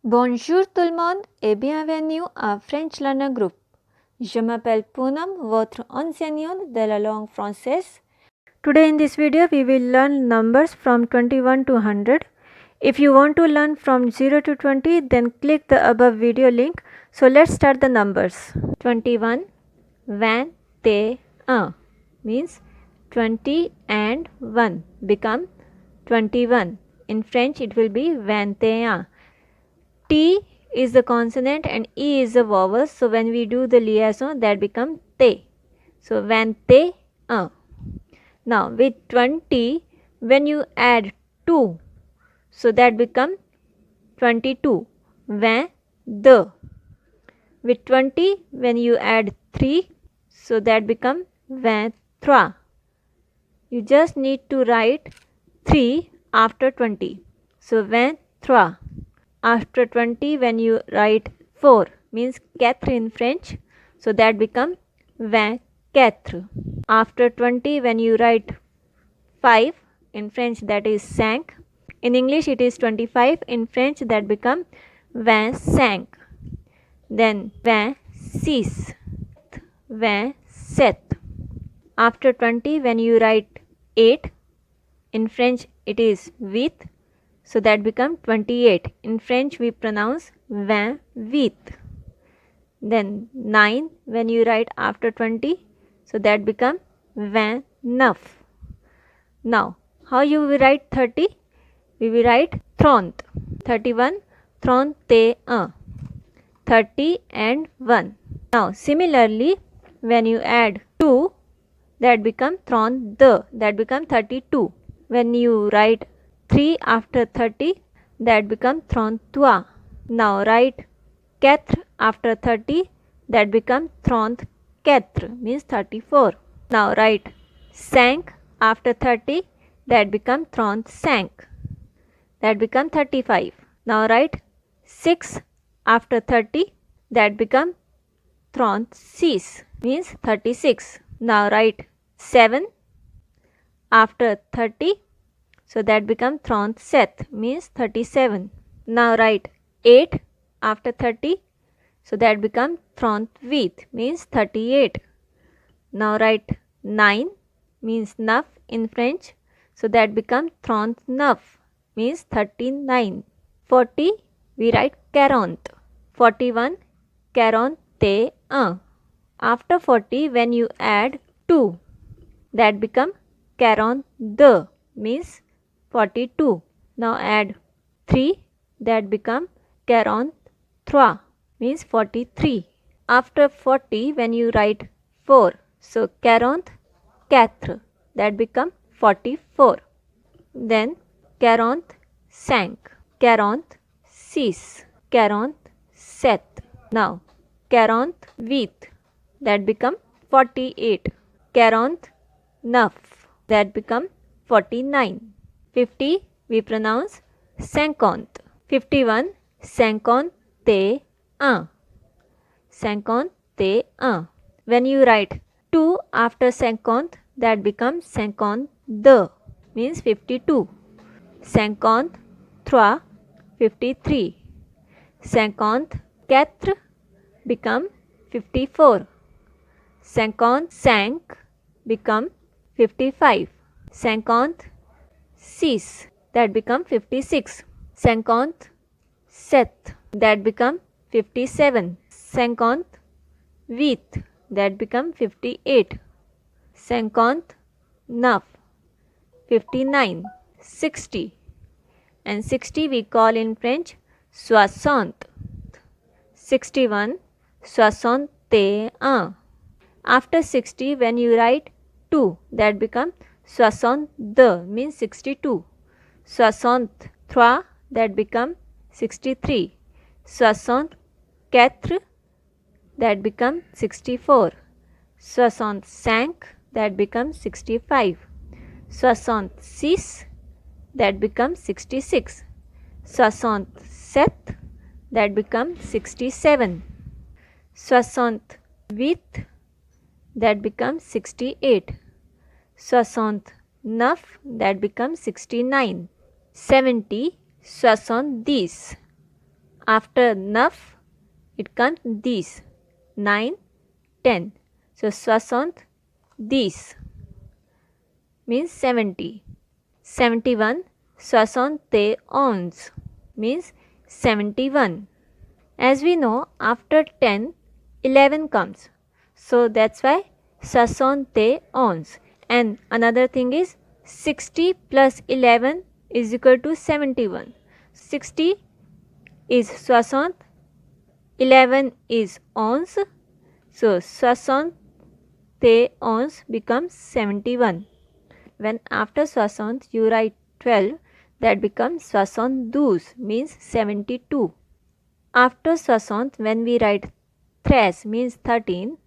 Bonjour tout le monde et bienvenue à French Learner Group. Je m'appelle Poonam, votre enseignante de la langue française. Today in this video we will learn numbers from 21 to 100. If you want to learn from 0 to 20, then click the above video link. So let's start the numbers. 21, 21 means 20 and 1 become 21. In French it will be 21. T is the consonant and E is the vowel. So when we do the liaison, that becomes te. So 21. Now with 20, when you add 2, so that becomes 22. 22. With 20, when you add 3, so that becomes 23. You just need to write 3 after 20. So 23. After 20, when you write 4, means 4 in French, so that becomes 24. After 20, when you write 5, in French that is 5. In English it is 25, in French that becomes 25. Then 26, 27. After 20, when you write 8, in French it is 8. So that becomes 28. In French we pronounce 28. Then 9 when you write after 20, so that becomes 29. Now how you will write 30? We will write 30. 31, 31. 30 and 1. Now similarly when you add 2, that becomes 32. That becomes 32. When you write 3 after 30, that becomes 33. Now write 4 after 30, that becomes 34, means 34. Now write 5 after 30, that becomes 35, that becomes 35. Now write 6 after 30, that becomes 36, means 36. Now write 7 after 30, so that becomes 37, means 37. Now write 8 after 30, so that becomes 38, means 38. Now write 9 means 9 in French, so that becomes 39, means 39. 40 we write 40. 41, 41. After 40 when you add 2, that becomes 42, means 42. Now add 3, that becomes 43, means 43. After 40 when you write 4, so 44, that becomes 44. Then 45, 46, 47. Now 48, that becomes 48. 49, that becomes 49. 50 we pronounce 50. 51, 51. 51. When you write 2 after 50, that becomes 52, means 52. 53, 53. 54 become 54. 55 become 55. 56, that become 56. 57, that become 57. 58, that become 58. 59, 59. 60, and 60 we call in French 60. 61, 61. After 60 when you write 2, that becomes 62, means 62. 63, that becomes 63. 64, that becomes 64. 65, that becomes 65. 66, that becomes 66. 67, that becomes 67. 68, that becomes 68. 69, that becomes 69. 70, 70. After naf, it comes dis. 9, 10. So 70 means 70. 71 71 means 71. As we know, after 10, 11 comes. So that's why 71. And another thing is 60 plus 11 is equal to 71. 60 is 60, 11 is ons. So 71 becomes 71. When after 60 you write 12, that becomes 72 means 72. After 60 when we write 13 means 13,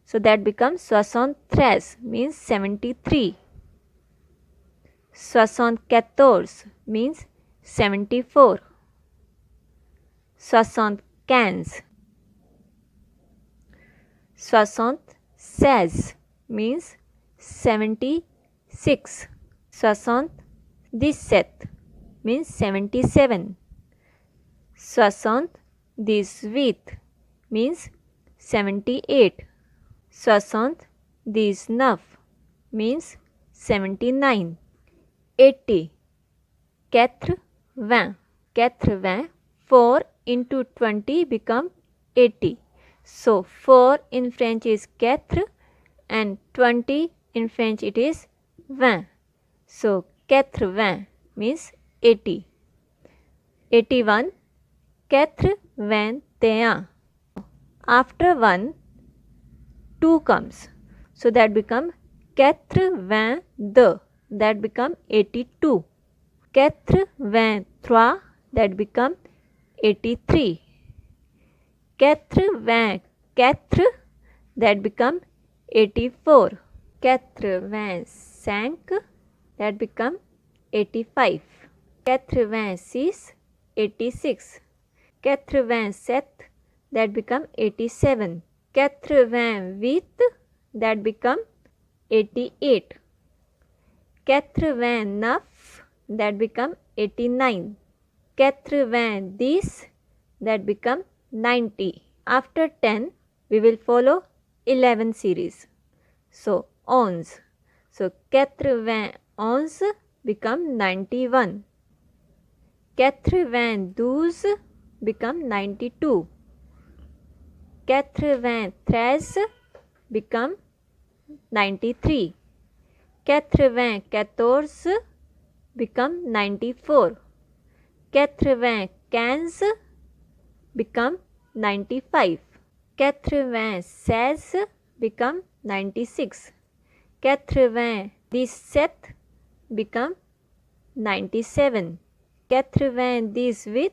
so that becomes 73 means 73. 74 means 74. 75 76 means 76. 77 means 77. 78 means 78. 79 means 79. 80. 80. 80. 4 into 20 become 80. So 4 in French is 4 and 20 in French it is 20. So 80 means 80. 81. 81. After 1, 2 comes. So that become 82. That become 82. 83. That become 83. 84. That become 84. 85. That become 85. 86. 86. 87. That become 87. 88. That become 88. 89. That become 89. 90. That become 90. After 10, we will follow 11 series. So, 11. So, 91 become 91. 92 become 92. 93 become 93. 94 become 94. 95 become 95. 96 become 96. 97 become 97. 98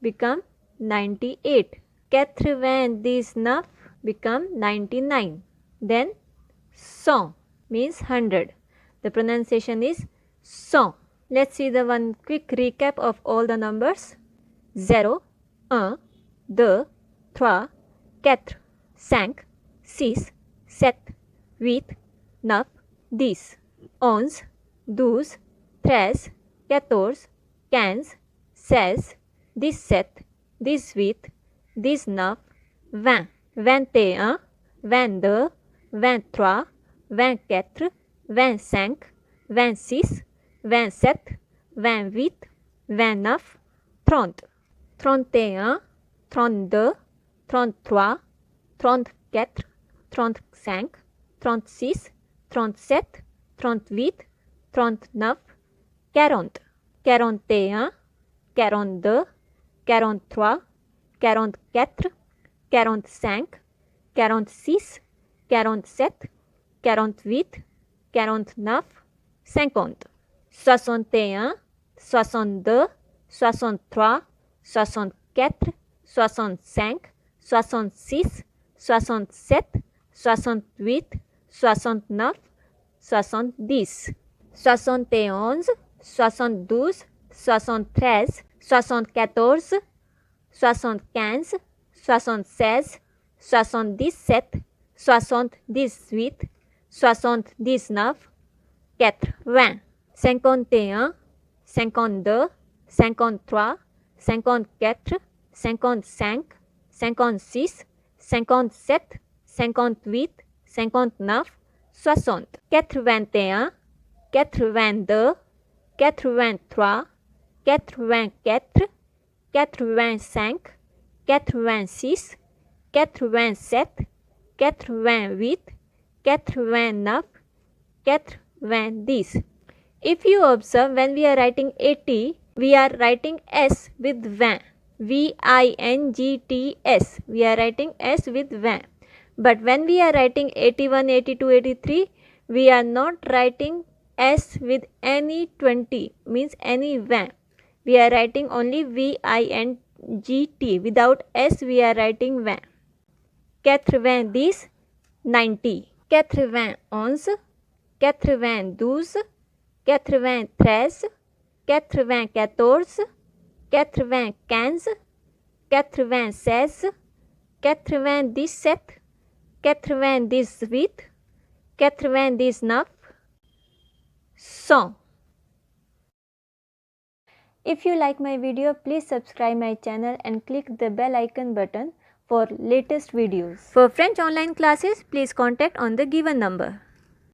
become 98. 99 become 99. Then 100 means 100. The pronunciation is 100. Let's see the one quick recap of all the numbers. 0, 1, 2, 3, 4, 5, 6, 7, 8, 9, 10, 11, 12, 13, 14, 15, 16, 17, 18, 19, 20, 21, 22, 23, 24, 25, 26, 27, 28, 29, 30, 31, 32, 33, 34, 35, 36, 37, 38, 39, 40, 41, 42, 43, 44, 45, 46, 47, 48, 49, 50, 61, 62, 63, 64, 65, 66, 67, 68, 69, 70, 71, 72, 73, 74, 75, 76, 77, 78, 79, 80, 51, 52, 53, 54, 55, 56, 57, 58, 59, 60. 81, 82, 83, 84, 85, 86, 87, 88, 89, 90. If you observe, when we are writing 80, we are writing S with VIN. VINGTS. We are writing S with VIN. But when we are writing 81, 82, 83, we are not writing S with any 20, means any VIN. We are writing only VINGT. Without S, we are writing VIN. 90. 91, 92, 93, 94, 95, 96, 97, 97, 98, 99, 100. If you like my video, please subscribe my channel and click the bell icon button for latest videos. For French online classes, please contact on the given number.